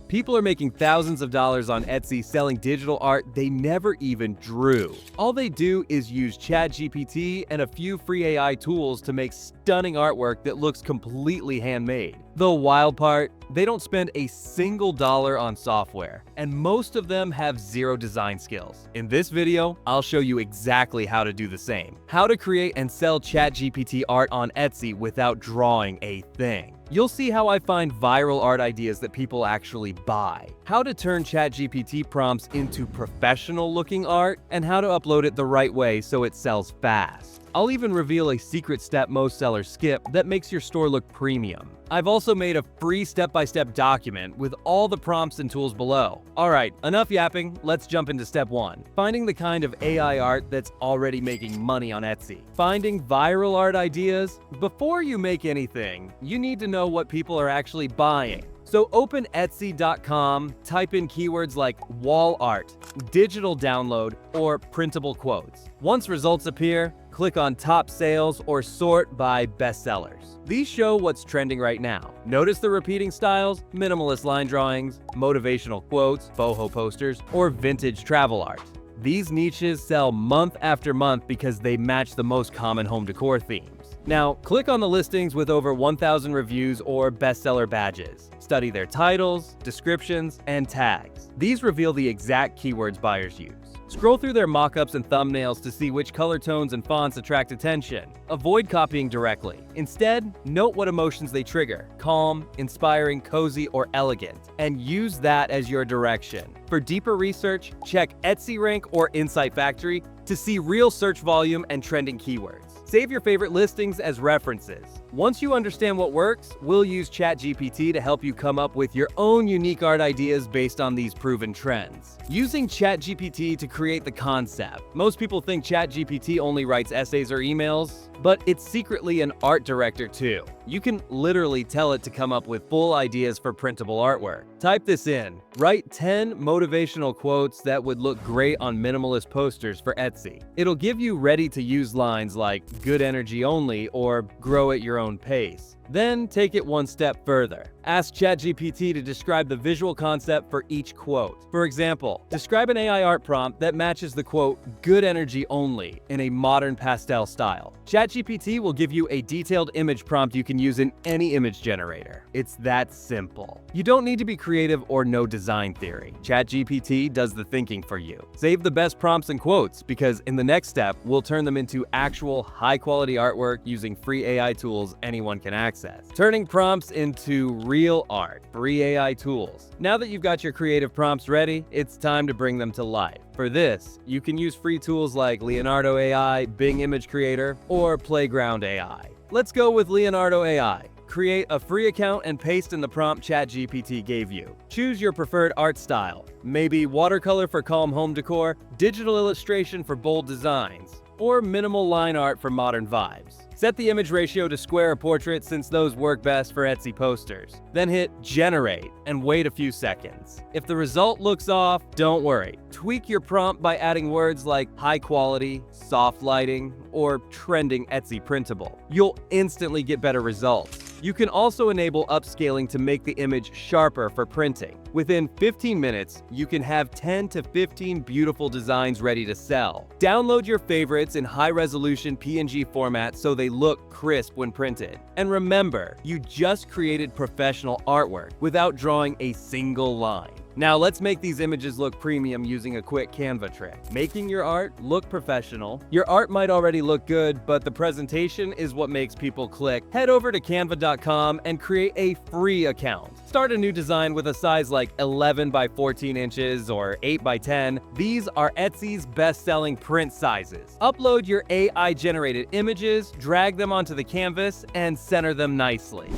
People are making thousands of dollars on Etsy selling digital art they never even drew. All they do is use ChatGPT and a few free AI tools to make stunning artwork that looks completely handmade. The wild part, they don't spend a single dollar on software, and most of them have zero design skills. In this video, I'll show you exactly how to do the same. How to create and sell ChatGPT art on Etsy without drawing a thing. You'll see how I find viral art ideas that people actually buy, how to turn ChatGPT prompts into professional-looking art, and how to upload it the right way so it sells fast. I'll even reveal a secret step most sellers skip that makes your store look premium. I've also made a free step-by-step document with all the prompts and tools below. Alright, enough yapping, let's jump into step 1. Finding the kind of AI art that's already making money on Etsy. Finding viral art ideas. Before you make anything, you need to know what people are actually buying. So open Etsy.com, type in keywords like wall art, digital download, or printable quotes. Once results appear, click on top sales or sort by bestsellers. These show what's trending right now. Notice the repeating styles, minimalist line drawings, motivational quotes, boho posters, or vintage travel art. These niches sell month after month because they match the most common home decor themes. Now, click on the listings with over 1,000 reviews or bestseller badges. Study their titles, descriptions, and tags. These reveal the exact keywords buyers use. Scroll through their mockups and thumbnails to see which color tones and fonts attract attention. Avoid copying directly. Instead, note what emotions they trigger: calm, inspiring, cozy, or elegant, and use that as your direction. For deeper research, check Etsy Rank or Insight Factory to see real search volume and trending keywords. Save your favorite listings as references. Once you understand what works, we'll use ChatGPT to help you come up with your own unique art ideas based on these proven trends. Using ChatGPT to create the concept. Most people think ChatGPT only writes essays or emails, but it's secretly an art director too. You can literally tell it to come up with full ideas for printable artwork. Type this in. Write 10 motivational quotes that would look great on minimalist posters for Etsy. It'll give you ready-to-use lines like "good energy only" or "grow at your own pace." Then take it one step further. Ask ChatGPT to describe the visual concept for each quote. For example, describe an AI art prompt that matches the quote "good energy only" in a modern pastel style. ChatGPT will give you a detailed image prompt you can use in any image generator. It's that simple. You don't need to be creative or know design theory. ChatGPT does the thinking for you. Save the best prompts and quotes, because in the next step, we'll turn them into actual high-quality artwork using free AI tools anyone can access. Turning prompts into real art. Free AI tools. Now that you've got your creative prompts ready, it's time to bring them to life. For this, you can use free tools like Leonardo AI, Bing Image Creator, or Playground AI. Let's go with Leonardo AI. Create a free account and paste in the prompt ChatGPT gave you. Choose your preferred art style. Maybe watercolor for calm home decor, digital illustration for bold designs, or minimal line art for modern vibes. Set the image ratio to square or portrait, since those work best for Etsy posters. Then hit generate and wait a few seconds. If the result looks off, don't worry. Tweak your prompt by adding words like high quality, soft lighting, or trending Etsy printable. You'll instantly get better results. You can also enable upscaling to make the image sharper for printing. Within 15 minutes, you can have 10 to 15 beautiful designs ready to sell. Download your favorites in high-resolution PNG format so they look crisp when printed. And remember, you just created professional artwork without drawing a single line. Now let's make these images look premium using a quick Canva trick. Making your art look professional. Your art might already look good, but the presentation is what makes people click. Head over to canva.com and create a free account. Start a new design with a size like 11 by 14 inches or 8 by 10. These are Etsy's best-selling print sizes. Upload your AI-generated images, drag them onto the canvas, and center them nicely.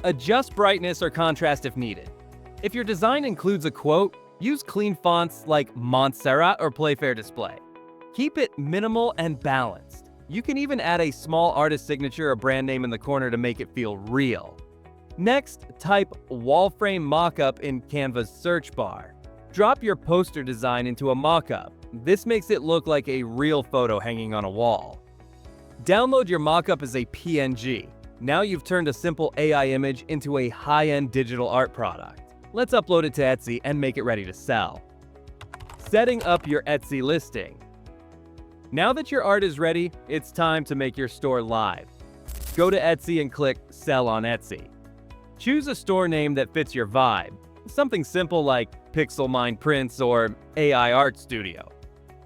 Adjust brightness or contrast if needed. If your design includes a quote, use clean fonts like Montserrat or Playfair Display. Keep it minimal and balanced. You can even add a small artist signature or brand name in the corner to make it feel real. Next, type wall frame mockup in Canva's search bar. Drop your poster design into a mockup. This makes it look like a real photo hanging on a wall. Download your mockup as a PNG. Now you've turned a simple AI image into a high-end digital art product. Let's upload it to Etsy and make it ready to sell. Setting up your Etsy listing. Now that your art is ready, it's time to make your store live. Go to Etsy and click Sell on Etsy. Choose a store name that fits your vibe, something simple like Pixel Mind Prints or AI Art Studio.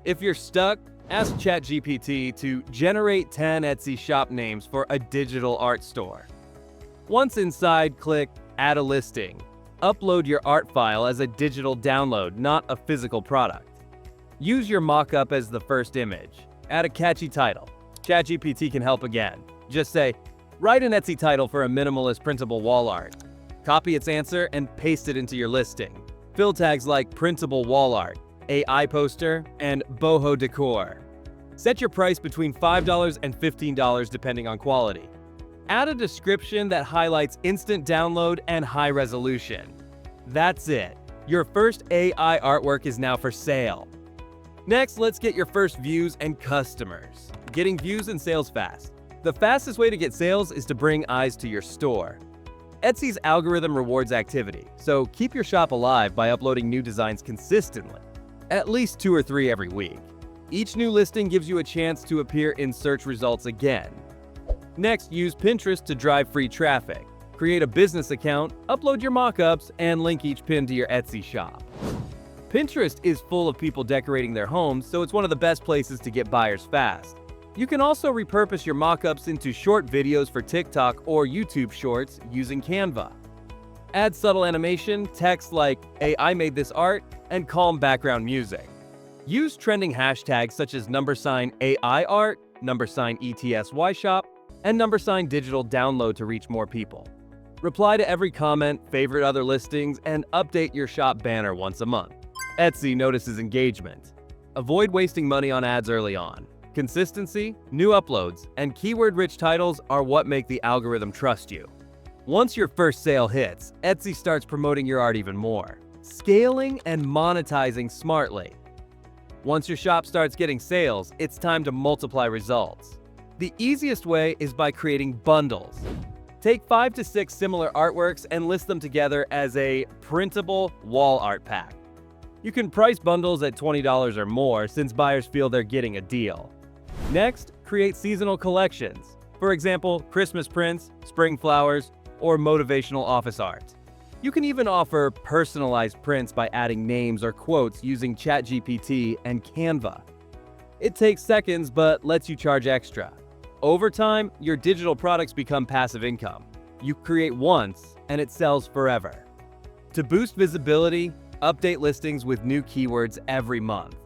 If you're stuck, ask ChatGPT to generate 10 Etsy shop names for a digital art store. Once inside, click Add a Listing. Upload your art file as a digital download, not a physical product. Use your mock-up as the first image. Add a catchy title. ChatGPT can help again. Just say, write an Etsy title for a minimalist printable wall art. Copy its answer and paste it into your listing. Fill tags like printable wall art, AI poster, and boho decor. Set your price between $5 and $15 depending on quality. Add a description that highlights instant download and high resolution. That's it. Your first AI artwork is now for sale. Next, let's get your first views and customers. Getting views and sales fast. The fastest way to get sales is to bring eyes to your store. Etsy's algorithm rewards activity, so keep your shop alive by uploading new designs consistently, at least 2 or 3 every week. Each new listing gives you a chance to appear in search results again. Next, use Pinterest to drive free traffic. Create a business account, upload your mock-ups, and link each pin to your Etsy shop. Pinterest is full of people decorating their homes, so it's one of the best places to get buyers fast. You can also repurpose your mock-ups into short videos for TikTok or YouTube Shorts using Canva. Add subtle animation, text like, "Hey, I made this art," and calm background music. Use trending hashtags such as #AI art, #ETSY shop, and #digital download to reach more people. Reply to every comment, favorite other listings, and update your shop banner once a month. Etsy notices engagement. Avoid wasting money on ads early on. Consistency, new uploads, and keyword-rich titles are what make the algorithm trust you. Once your first sale hits, Etsy starts promoting your art even more, scaling and monetizing smartly. Once your shop starts getting sales, it's time to multiply results. The easiest way is by creating bundles. Take 5 to 6 similar artworks and list them together as a printable wall art pack. You can price bundles at $20 or more since buyers feel they're getting a deal. Next, create seasonal collections. For example, Christmas prints, spring flowers, or motivational office art. You can even offer personalized prints by adding names or quotes using ChatGPT and Canva. It takes seconds but lets you charge extra. Over time, your digital products become passive income. You create once, and it sells forever. To boost visibility, update listings with new keywords every month.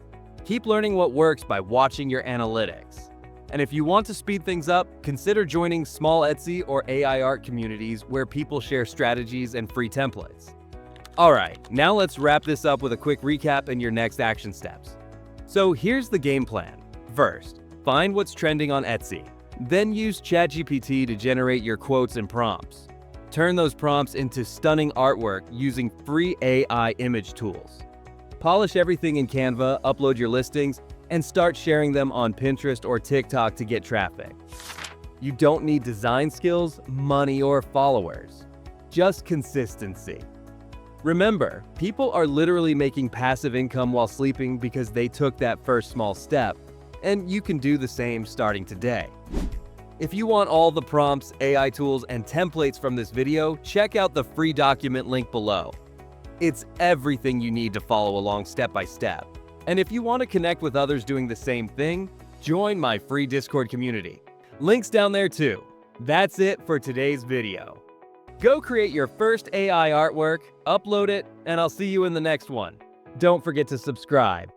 Keep learning what works by watching your analytics. And if you want to speed things up, consider joining small Etsy or AI art communities where people share strategies and free templates. Alright, now let's wrap this up with a quick recap and your next action steps. So here's the game plan. First, find what's trending on Etsy. Then use ChatGPT to generate your quotes and prompts. Turn those prompts into stunning artwork using free AI image tools. Polish everything in Canva, upload your listings, and start sharing them on Pinterest or TikTok to get traffic. You don't need design skills, money, or followers. Just consistency. Remember, people are literally making passive income while sleeping because they took that first small step, and you can do the same starting today. If you want all the prompts, AI tools, and templates from this video, check out the free document link below. It's everything you need to follow along step by step. And if you want to connect with others doing the same thing, join my free Discord community. Links down there too. That's it for today's video. Go create your first AI artwork, upload it, and I'll see you in the next one. Don't forget to subscribe.